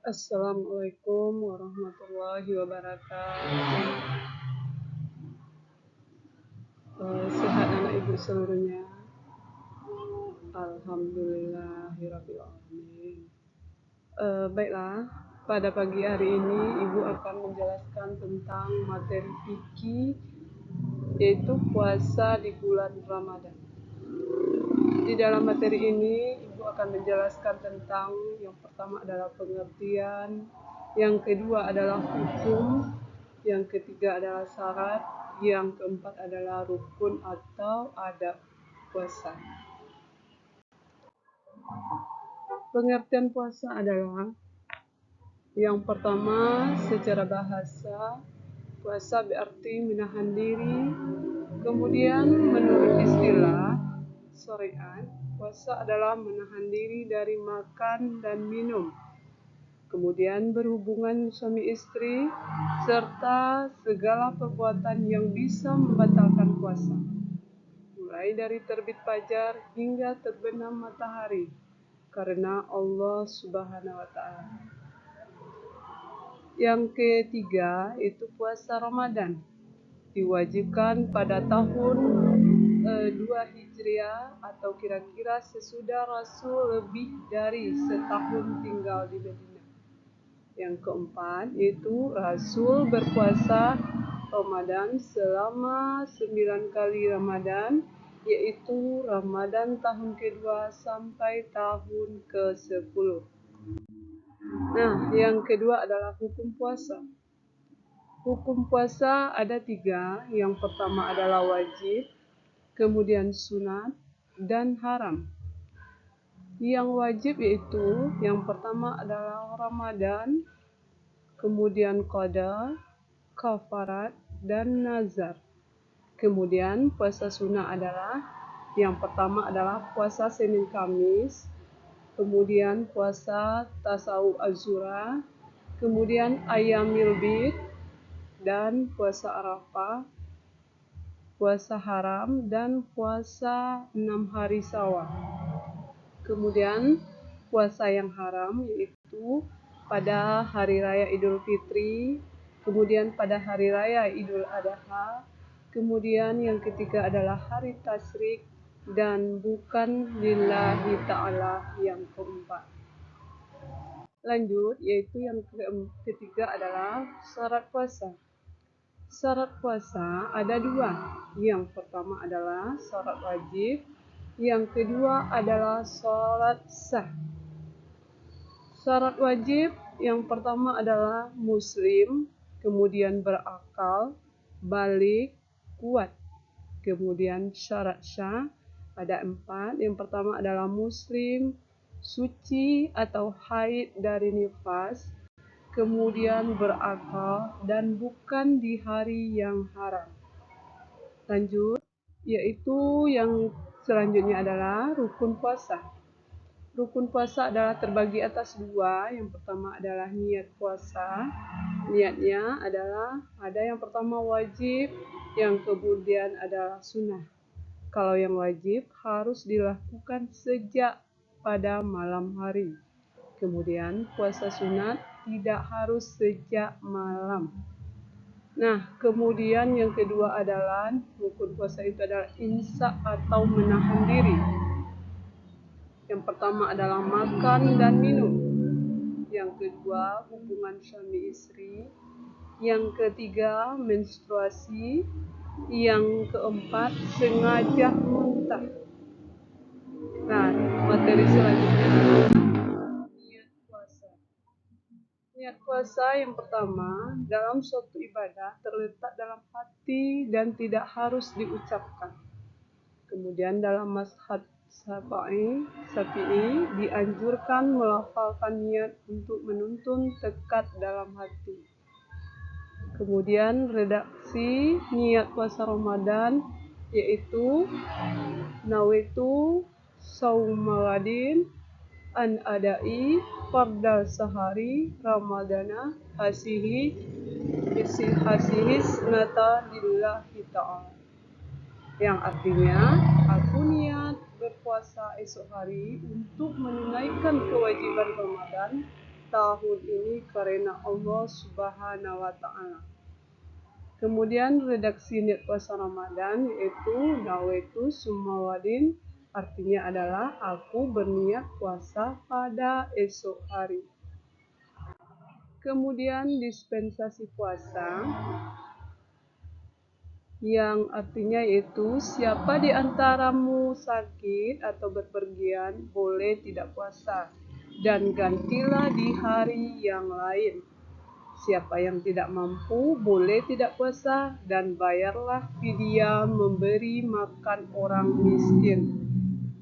Assalamualaikum warahmatullahi wabarakatuh. Sehat anak ibu seluruhnya. Alhamdulillahirabbil alamin. Baiklah, pada pagi hari ini ibu akan menjelaskan tentang materi fikih, yaitu puasa di bulan Ramadan. Di dalam materi ini ibu akan menjelaskan tentang yang pertama adalah pengertian, yang kedua adalah hukum, yang ketiga adalah syarat, yang keempat adalah rukun atau adab puasa. Pengertian puasa adalah yang pertama, secara bahasa, puasa berarti menahan diri. Kemudian menurut istilah syariat, puasa adalah menahan diri dari makan dan minum, kemudian berhubungan suami istri, serta segala perbuatan yang bisa membatalkan puasa, mulai dari terbit fajar hingga terbenam matahari, karena Allah Subhanahu wa Ta'ala. Yang ketiga itu puasa Ramadan, diwajibkan pada tahun 2 Hijriah atau kira-kira sesudah Rasul lebih dari setahun tinggal di Madinah. Yang keempat yaitu Rasul berpuasa Ramadan selama 9 kali Ramadan, yaitu Ramadan tahun kedua sampai tahun ke-10. Nah, yang kedua adalah hukum puasa. Hukum puasa ada 3. Yang pertama adalah wajib, kemudian sunat, dan haram. Yang wajib yaitu yang pertama adalah Ramadan, kemudian qada, kafarat, dan nazar. Kemudian puasa sunnah adalah yang pertama adalah puasa Senin Kamis, kemudian puasa Tasawuf Azura, kemudian Ayyamil Bid, dan puasa Arafah, puasa haram, dan puasa 6 hari Syawal. Kemudian puasa yang haram yaitu pada hari raya Idul Fitri, kemudian pada hari raya Idul Adha, kemudian yang ketiga adalah hari tasyrik, dan bukan lillahi ta'ala yang keempat. Lanjut, yaitu yang ketiga adalah syarat puasa. Syarat puasa ada 2. Yang pertama adalah syarat wajib, yang kedua adalah syarat sah. Syarat wajib yang pertama adalah muslim, kemudian berakal, balik, kuat. Kemudian syarat sah ada 4. Yang pertama adalah muslim, suci atau haid dari nifas, kemudian berakal, dan bukan di hari yang haram. Lanjut, yaitu yang selanjutnya adalah rukun puasa. Rukun puasa adalah terbagi atas 2. Yang pertama adalah niat puasa. Niatnya adalah ada yang pertama wajib, yang kemudian adalah sunnah. Kalau yang wajib harus dilakukan sejak pada malam hari. Kemudian puasa sunat tidak harus sejak malam. Nah, kemudian yang kedua adalah rukun puasa itu adalah imsak atau menahan diri. Yang pertama adalah makan dan minum. Yang kedua hubungan suami istri. Yang ketiga menstruasi. Yang keempat sengaja muntah. Nah, materi selanjutnya adalah niat puasa. Niat puasa yang pertama dalam suatu ibadah terletak dalam hati dan tidak harus diucapkan. Kemudian dalam mazhab Syafi'i dianjurkan melafalkan niat untuk menuntun tekad dalam hati. Kemudian redaksi niat puasa Ramadan yaitu nawaitu saumawadin an adai fardal sahari ramadana hasihi nata lillahi ta'ala, yang artinya aku niat berpuasa esok hari untuk menunaikan kewajiban Ramadan tahun ini karena Allah Subhanahu wa Ta'ala. Kemudian redaksi niat puasa Ramadan yaitu nawaitu summawadin, artinya adalah aku berniat puasa pada esok hari. Kemudian dispensasi puasa yang artinya yaitu siapa di antaramu sakit atau berpergian boleh tidak puasa dan gantilah di hari yang lain. Siapa yang tidak mampu boleh tidak puasa dan bayarlah fidyah memberi makan orang miskin.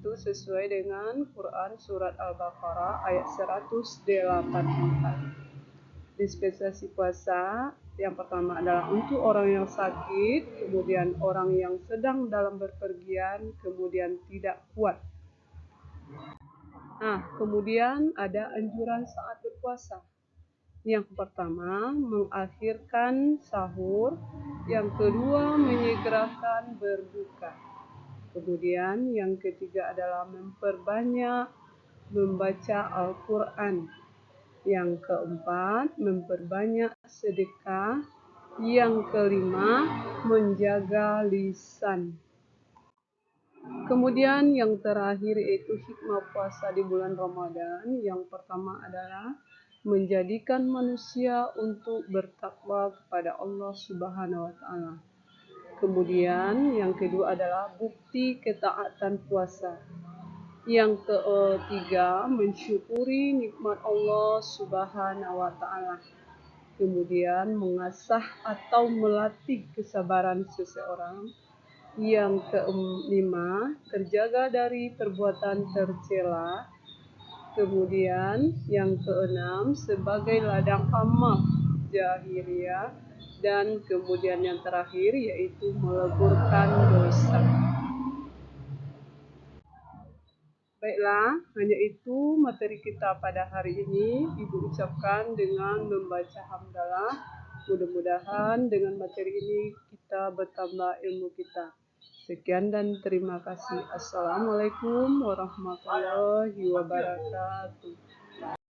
Itu sesuai dengan Quran Surat Al-Baqarah ayat 184. Dispensasi puasa yang pertama adalah untuk orang yang sakit, kemudian orang yang sedang dalam berpergian, kemudian tidak kuat. Kemudian ada anjuran saat berpuasa. Yang pertama, mengakhirkan sahur. Yang kedua, menyegerakan berbuka. Kemudian yang ketiga adalah memperbanyak membaca Al-Quran. Yang keempat, memperbanyak sedekah. Yang kelima, menjaga lisan. Kemudian yang terakhir yaitu hikmah puasa di bulan Ramadan. Yang pertama adalah menjadikan manusia untuk bertakwa kepada Allah Subhanahu wa Ta'ala. Kemudian yang kedua adalah bukti ketaatan puasa. Yang ketiga, mensyukuri nikmat Allah Subhanahu wa Ta'ala. Kemudian mengasah atau melatih kesabaran seseorang. Yang kelima, terjaga dari perbuatan tercela. Kemudian yang keenam, sebagai ladang amal jahiliyah. Dan kemudian yang terakhir yaitu meleburkan dosa. Baiklah, hanya itu materi kita pada hari ini. Ibu ucapkan dengan membaca hamdalah. Mudah-mudahan dengan materi ini kita bertambah ilmu kita. Sekian dan terima kasih. Assalamualaikum warahmatullahi wabarakatuh.